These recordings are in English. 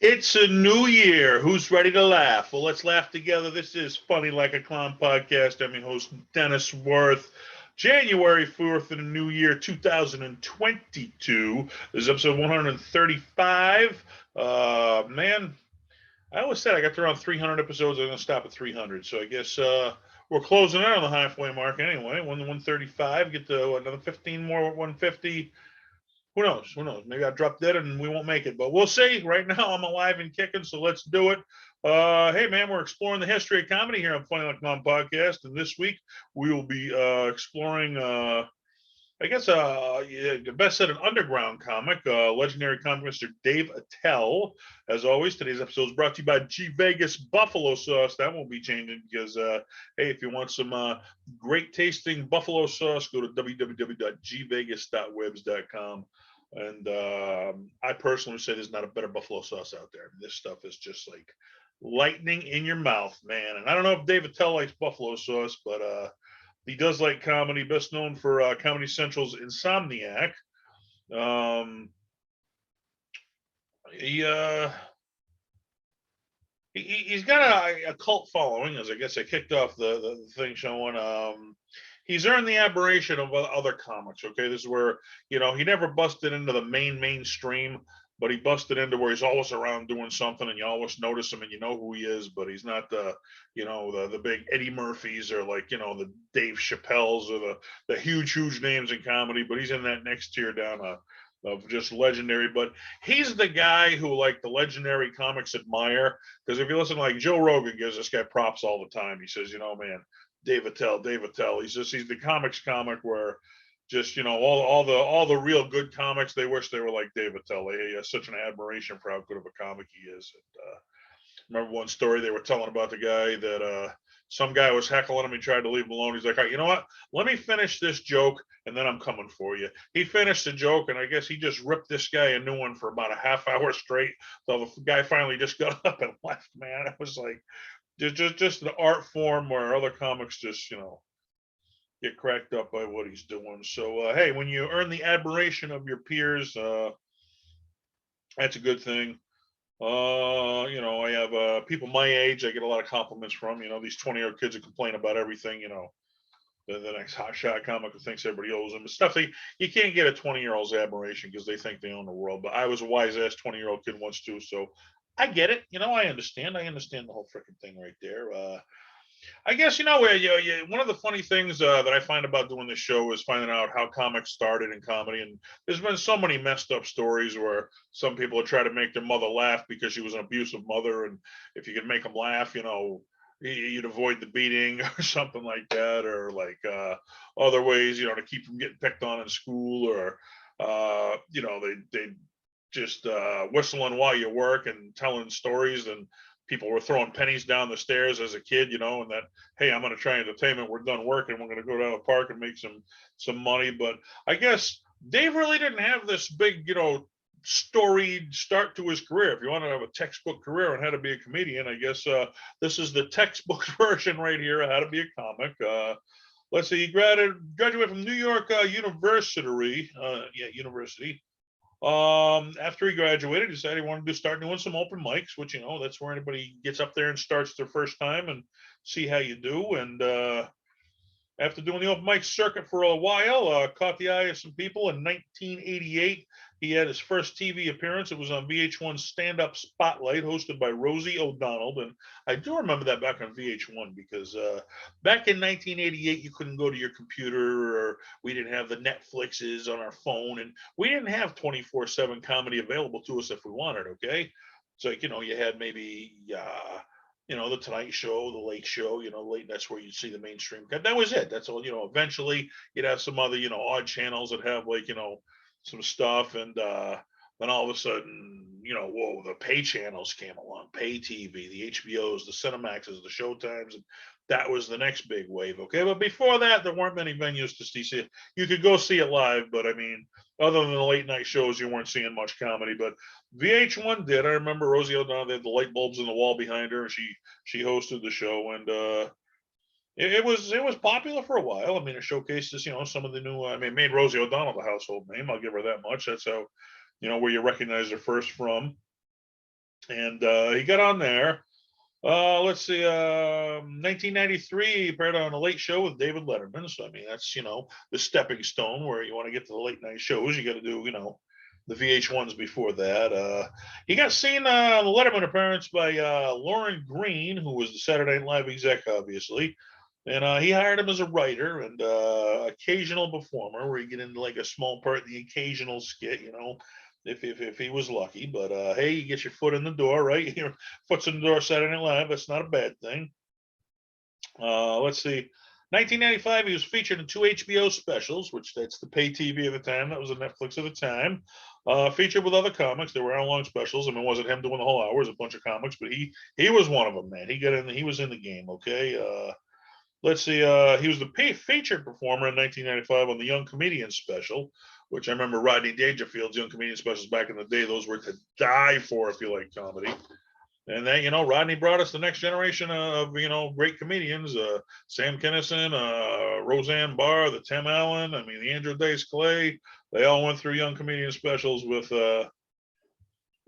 It's a new year. Who's ready to laugh? Well, let's laugh together. This is Funny Like a Clown podcast. I'm your host, Dennis Wirth. January 4th in the new year 2022. This is episode 135. Man, I always said I got to around 300 episodes. I'm going to stop at 300. So I guess we're closing in on the halfway mark anyway. 135. Get to another 15 more at 150. Who knows? Who knows? Maybe I drop dead and we won't make it, but we'll see. Right now, I'm alive and kicking, so let's do it. Hey, man, we're exploring the history of comedy here on Funny Like Mom podcast, and this week we will be exploring, I guess, the best said, an underground comic, legendary comic Mr. Dave Attell. As always, today's episode is brought to you by G Vegas Buffalo Sauce. That won't be changing because, hey, if you want some great tasting buffalo sauce, go to www.gvegas.webs.com. And I personally say there's not a better buffalo sauce out there. This stuff is just like lightning in your mouth, man. And I don't know if Dave Attell likes buffalo sauce, but he does like comedy, best known for Comedy Central's Insomniac. Um, he, uh, he's got a cult following, as I guess I kicked off the thing showing. He's earned the admiration of other comics. Okay, this is where he never busted into the mainstream, but he busted into where he's always around doing something, and you always notice him, and you know who he is. But he's not the big Eddie Murphys or like the Dave Chappelles or the huge names in comedy. But he's in that next tier down of just legendary. But he's the guy who like the legendary comics admire, because if you listen, like Joe Rogan gives this guy props all the time. He says, man, Dave Attell. He's the comics comic where just all the real good comics, they wish they were like Dave Attell. He has such an admiration for how good of a comic he is. And remember one story they were telling about the guy that some guy was heckling him. He tried to leave him alone. He's like, all right, you know what? Let me finish this joke, and then I'm coming for you. He finished the joke, and I guess he just ripped this guy a new one for about a half hour straight. So the guy finally just got up and left. Man, it was like just an art form where other comics just get cracked up by what he's doing. So hey, when you earn the admiration of your peers, that's a good thing. I have people my age I get a lot of compliments from. These 20-year-old kids who complain about everything. The next hotshot comic who thinks everybody owes them. But stuff you can't get a 20-year-old's admiration because they think they own the world. But I was a wise ass 20-year-old kid once too, so I get it. I understand. I understand the whole freaking thing right there. I guess one of the funny things that I find about doing this show is finding out how comics started in comedy, and there's been so many messed up stories where some people try to make their mother laugh because she was an abusive mother, and if you could make them laugh, you'd avoid the beating or something like that, or like other ways, to keep them getting picked on in school, or they just whistling while you work and telling stories, and people were throwing pennies down the stairs as a kid, and that, hey, I'm going to try entertainment. We're done working. We're going to go down the park and make some money. But I guess Dave really didn't have this big, storied start to his career. If you want to have a textbook career on how to be a comedian, I guess this is the textbook version right here of how to be a comic. Let's see, he graduated from New York University. University. After he graduated, he decided he wanted to start doing some open mics, which that's where anybody gets up there and starts their first time and see how you do. And after doing the open mic circuit for a while, caught the eye of some people. In 1988, he had his first TV appearance. It was on VH1's Stand Up Spotlight, hosted by Rosie O'Donnell. And I do remember that back on VH1 because back in 1988, you couldn't go to your computer, or we didn't have the Netflixes on our phone, and we didn't have 24/7 comedy available to us if we wanted, okay? So, you had maybe the Tonight Show, the Late Show, late. That's where you'd see the mainstream. That was it. That's all. Eventually you'd have some other, odd channels that have like, some stuff, and then all of a sudden, whoa, the pay channels came along, pay TV, the HBOs, the Cinemaxes, the Showtimes, and that was the next big wave. Okay, but before that, there weren't many venues to see it. You could go see it live, but I mean, other than the late night shows, you weren't seeing much comedy. But VH1 did. I remember Rosie O'Donnell, they had the light bulbs in the wall behind her, and she hosted the show, and it was popular for a while. I mean, it showcases some of the new. I mean, made Rosie O'Donnell the household name. I'll give her that much. That's how where you recognize her first from. And he got on there. Let's see, 1993, he appeared on a late show with David Letterman. So, I mean, that's, the stepping stone where you want to get to the late night shows. You got to do, the VH1s before that. He got seen on the Letterman appearance by Lauren Green, who was the Saturday Night Live exec, obviously. And he hired him as a writer and occasional performer, where you get into like a small part in the occasional skit, if he was lucky. But hey, you get your foot in the door, right? Your foot's in the door Saturday Night Live. That's not a bad thing. Let's see. 1995, he was featured in 2 HBO specials, which that's the pay TV of the time. That was the Netflix of the time. Featured with other comics. They were hour-long specials. I mean, it wasn't him doing the whole hour. It was a bunch of comics, but he was one of them, man. He got in. He was in the game. Okay. Let's see. He was the featured performer in 1995 on the Young Comedian special, which I remember Rodney Dangerfield's Young Comedian specials back in the day. Those were to die for if you like comedy. And then, Rodney brought us the next generation of, great comedians, Sam Kinison, Roseanne Barr, the Tim Allen, I mean, the Andrew Dice Clay. They all went through Young Comedian specials with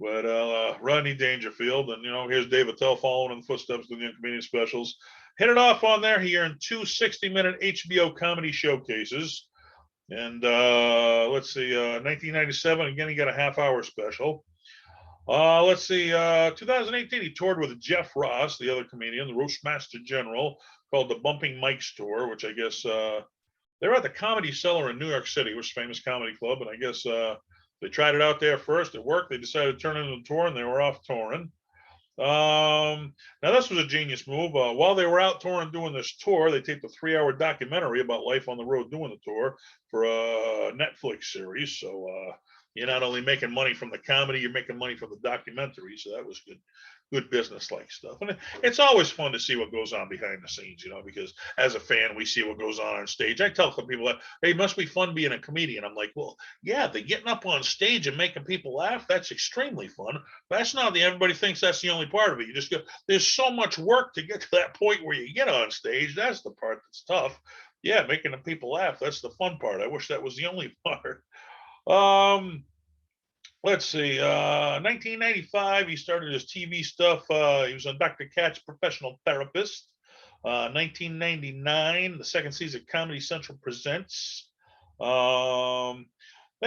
Rodney Dangerfield. And, here's Dave Attell following in the footsteps of the Young Comedian specials. Hit it off on there. He earned 2 60-minute HBO comedy showcases. And let's see, 1997, again, he got a half-hour special. Let's see, 2018, he toured with Jeff Ross, the other comedian, the Roastmaster General, called the Bumping Mike's Tour, which I guess they were at the Comedy Cellar in New York City, which is a famous comedy club. And I guess they tried it out there first. It worked. They decided to turn it into a tour, and they were off touring. Now, this was a genius move. While they were out touring doing this tour, they taped a 3-hour documentary about life on the road doing the tour for a Netflix series. So you're not only making money from the comedy, you're making money from the documentary. So that was good business-like stuff. And it's always fun to see what goes on behind the scenes, because as a fan, we see what goes on stage. I tell some people, hey, it must be fun being a comedian. I'm like, well, yeah, the getting up on stage and making people laugh, that's extremely fun. But that's not everybody thinks that's the only part of it. You just go, there's so much work to get to that point where you get on stage. That's the part that's tough. Yeah, making the people laugh, that's the fun part. I wish that was the only part. Let's see. 1995, he started his TV stuff. He was on Dr. Katz, Professional Therapist. 1999, the second season of Comedy Central Presents. Then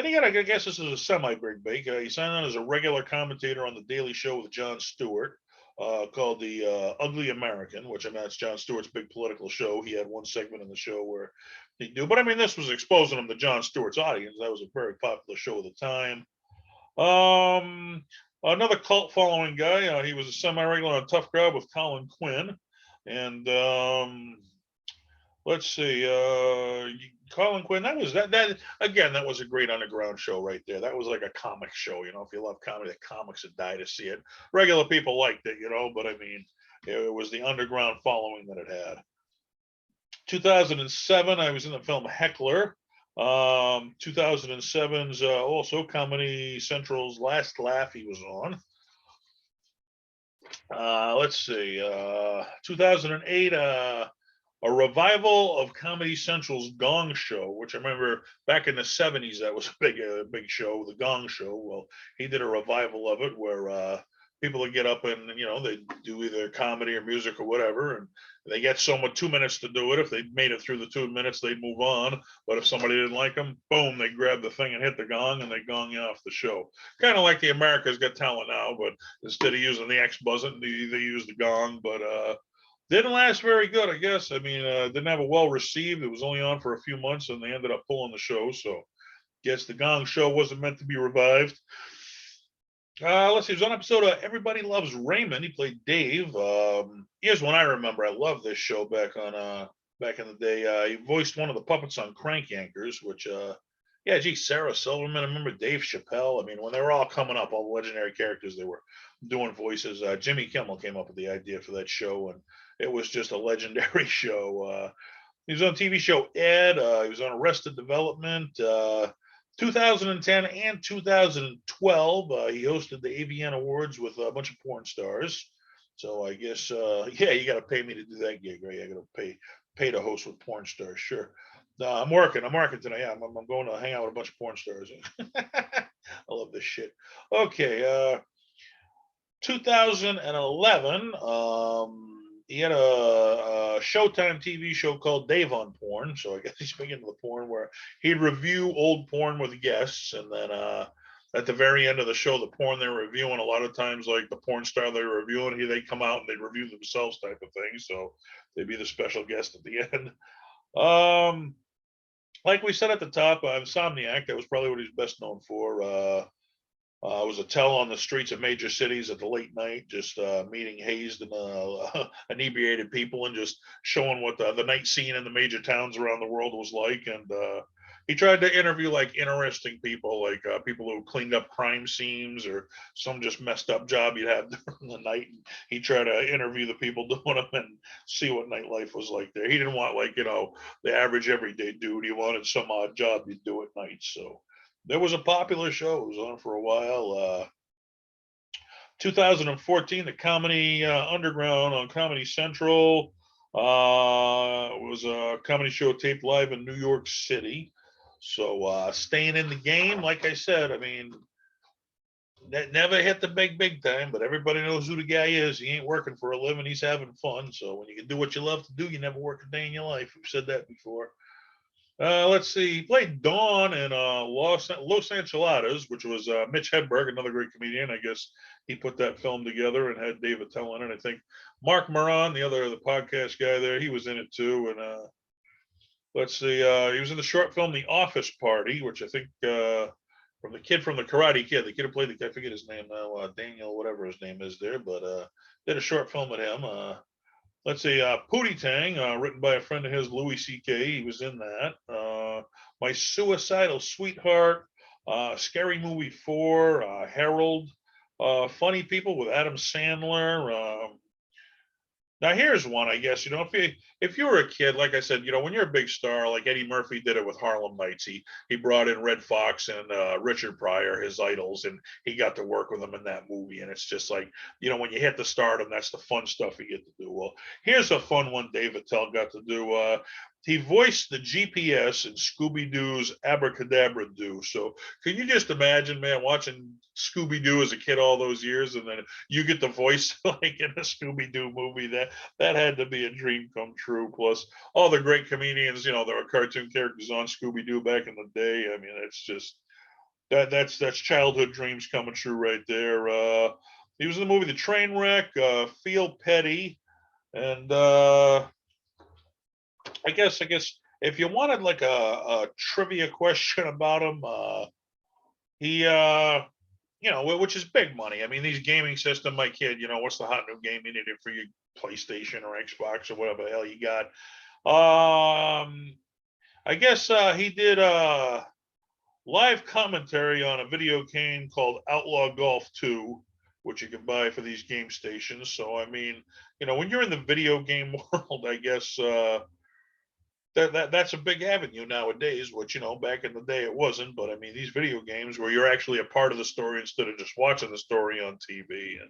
he got, I guess this is a semi-big break. He signed on as a regular commentator on The Daily Show with Jon Stewart, called The Ugly American, which I mean, that's Jon Stewart's big political show. He had one segment in the show where he do, but I mean, this was exposing him to Jon Stewart's audience. That was a very popular show at the time. Another cult following guy. He was a semi-regular on Tough Crowd with Colin Quinn. And let's see, Colin Quinn, that again, that was a great underground show right there. That was like a comic show, if you love comedy, the comics would die to see it. Regular people liked it, but I mean, it was the underground following that it had. 2007, I was in the film Heckler. 2007's also Comedy Central's Last Laugh he was on. Let's see, 2008, a revival of Comedy Central's Gong Show, which I remember back in the 70s, that was a big show, the Gong Show. Well, he did a revival of it where people would get up and, they do either comedy or music or whatever, and they get 2 minutes to do it. If they made it through the 2 minutes, they'd move on. But if somebody didn't like them, boom, they grab the thing and hit the gong, and they gong you off the show. Kind of like the America's Got Talent now, but instead of using the X button, they use the gong. But didn't last very good, I guess. I mean, didn't have a well received. It was only on for a few months, and they ended up pulling the show. So, guess the Gong Show wasn't meant to be revived. Let's see, he was on an episode of Everybody Loves Raymond. He played Dave. Here's one I remember. I love this show back in the day. He voiced one of the puppets on Crank Yankers, which Sarah Silverman. I remember Dave Chappelle. I mean, when they were all coming up, all the legendary characters they were doing voices. Jimmy Kimmel came up with the idea for that show, and it was just a legendary show. He was on TV show Ed. He was on Arrested Development. 2010 and 2012, he hosted the AVN Awards with a bunch of porn stars. So I guess, you got to pay me to do that gig, right? I got to pay to host with porn stars. Sure. I'm working today. Yeah, I'm going to hang out with a bunch of porn stars. I love this shit. Okay. 2011, he had a Showtime TV show called Dave on Porn. So I guess he's big into the porn, where he'd review old porn with guests, and then at the very end of the show, the porn they're reviewing, a lot of times, like the porn star they were reviewing, they'd come out and they'd review themselves, type of thing. So they'd be the special guest at the end. Like we said at the top, Insomniac, that was probably what he's best known for. Was Attell on the streets of major cities at the late night, just meeting hazed and inebriated people, and just showing what the night scene in the major towns around the world was like. And he tried to interview like interesting people, like people who cleaned up crime scenes or some just messed up job you'd have during the night. And he tried to interview the people doing them and see what nightlife was like there. He didn't want, like, the average everyday dude. He wanted some odd job you'd do at night. So there was a popular show. It was on for a while. 2014, the Comedy Underground on Comedy Central. Was a comedy show taped live in New York City. So staying in the game, like I said, I mean, that never hit the big time, but everybody knows who the guy is. He ain't working for a living. He's having fun. So when you can do what you love to do, you never work a day in your life. We've said that before. Let's see. He played Don in Los Enchiladas, which was Mitch Hedberg, another great comedian. I guess he put that film together and had Dave Attell in it. I think Mark Moran, the podcast guy there, he was in it too. And let's see. He was in the short film The Office Party, which I think from the kid from the Karate Kid, the kid who played I forget his name now, Daniel, whatever his name is there, but did a short film with him. Let's see, Pootie Tang, written by a friend of his, Louis C.K. He was in that. My Suicidal Sweetheart, Scary Movie 4, Harold, Funny People with Adam Sandler. Now here's one, I guess, if you were a kid, like I said, when you're a big star, like Eddie Murphy did it with Harlem Nights. He brought in Red Fox and Richard Pryor, his idols, and he got to work with them in that movie. And it's just like, when you hit the stardom, that's the fun stuff you get to do. Well, here's a fun one Dave Attell got to do. He voiced the GPS in Scooby-Doo's Abracadabra Doo. So can you just imagine, man, watching Scooby-Doo as a kid all those years, and then you get the voice like in a Scooby-Doo movie? That had to be a dream come true. Plus all the great comedians, there were cartoon characters on Scooby-Doo back in the day. I mean, it's just that's childhood dreams coming true right there. He was in the movie The Trainwreck, Feel Petty, and I guess if you wanted like a trivia question about him, he which is big money. I mean, these gaming system, my kid, what's the hot new game you needed for your PlayStation or Xbox or whatever the hell you got? I guess he did live commentary on a video game called Outlaw Golf 2, which you can buy for these game stations. So I mean, when you're in the video game world, I guess that's a big avenue nowadays, which back in the day it wasn't. But I mean, these video games where you're actually a part of the story instead of just watching the story on TV. And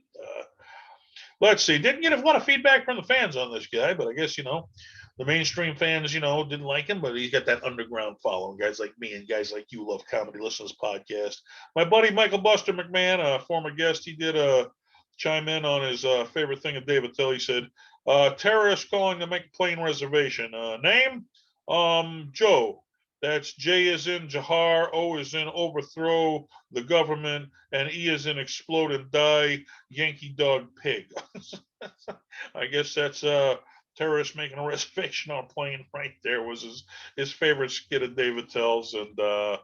let's see, didn't get a lot of feedback from the fans on this guy, but I guess the mainstream fans didn't like him, but he's got that underground following. Guys like me and guys like you love comedy, listen to this podcast. My buddy Michael Buster McMahon, a former guest, he did chime in on his favorite thing of Dave Attell. He said, terrorists calling to make a plane reservation. Name? Joe. That's J is in Jahar, O is in overthrow the government, and E is in explode and die, Yankee dog pig. I guess that's terrorists making a reservation on a plane right there was his favorite skit of Dave Attell's. And I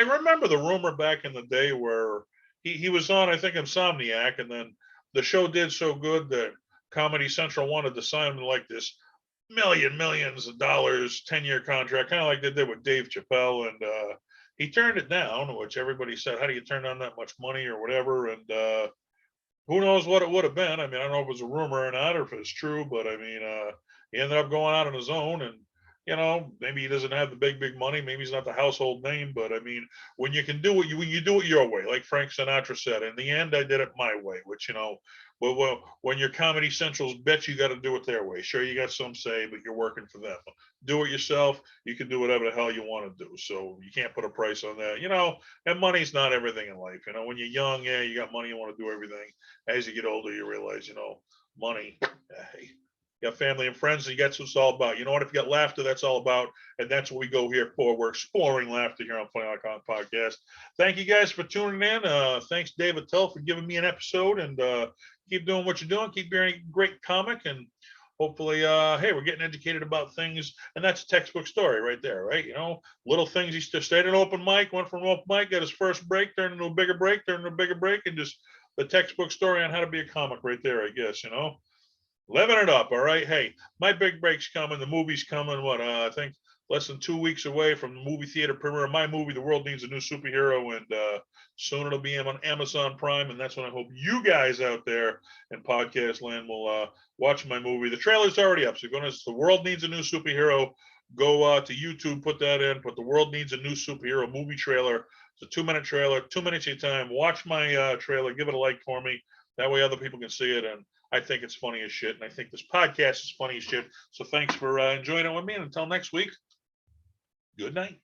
remember the rumor back in the day where he was on, I think, Insomniac, and then the show did so good that Comedy Central wanted to sign him to like this millions of dollars 10-year contract, kind of like they did with Dave Chappelle. And he turned it down, which everybody said, how do you turn down that much money or whatever? And who knows what it would have been. I mean, I don't know if it was a rumor or not, or if it's true, but I mean, he ended up going out on his own, and maybe he doesn't have the big money. Maybe he's not the household name, but I mean, when you can do it, when you do it your way, like Frank Sinatra said, in the end, I did it my way, which, when your Comedy Central's bitch, you got to do it their way. Sure, you got some say, but you're working for them. Do it yourself. You can do whatever the hell you want to do. So you can't put a price on that, and money's not everything in life. When you're young, yeah, you got money, you want to do everything. As you get older, you realize, money, hey, you got family and friends, and that's what it's all about. You know what? If you got laughter, that's all about. And that's what we go here for. We're exploring laughter here on Funny Icon Podcast. Thank you guys for tuning in. Thanks, David Attell, for giving me an episode. And keep doing what you're doing. Keep being a great comic. And hopefully, hey, we're getting educated about things. And that's a textbook story right there, right? Little things. He stayed at an open mic, went from an open mic, got his first break, turned into a bigger break, and just the textbook story on how to be a comic right there, I guess, living it up. All right. Hey, my big break's coming. The movie's coming. I think less than 2 weeks away from the movie theater premiere of my movie, The World Needs a New Superhero. And soon it'll be on Amazon Prime. And that's when I hope you guys out there in podcast land will watch my movie. The trailer's already up. So The World Needs a New Superhero. Go to YouTube, put that in, put The World Needs a New Superhero movie trailer. It's a 2-minute trailer, 2 minutes of your time. Watch my trailer. Give it a like for me. That way other people can see it. And I think it's funny as shit. And I think this podcast is funny as shit. So thanks for enjoying it with me. And until next week, good night.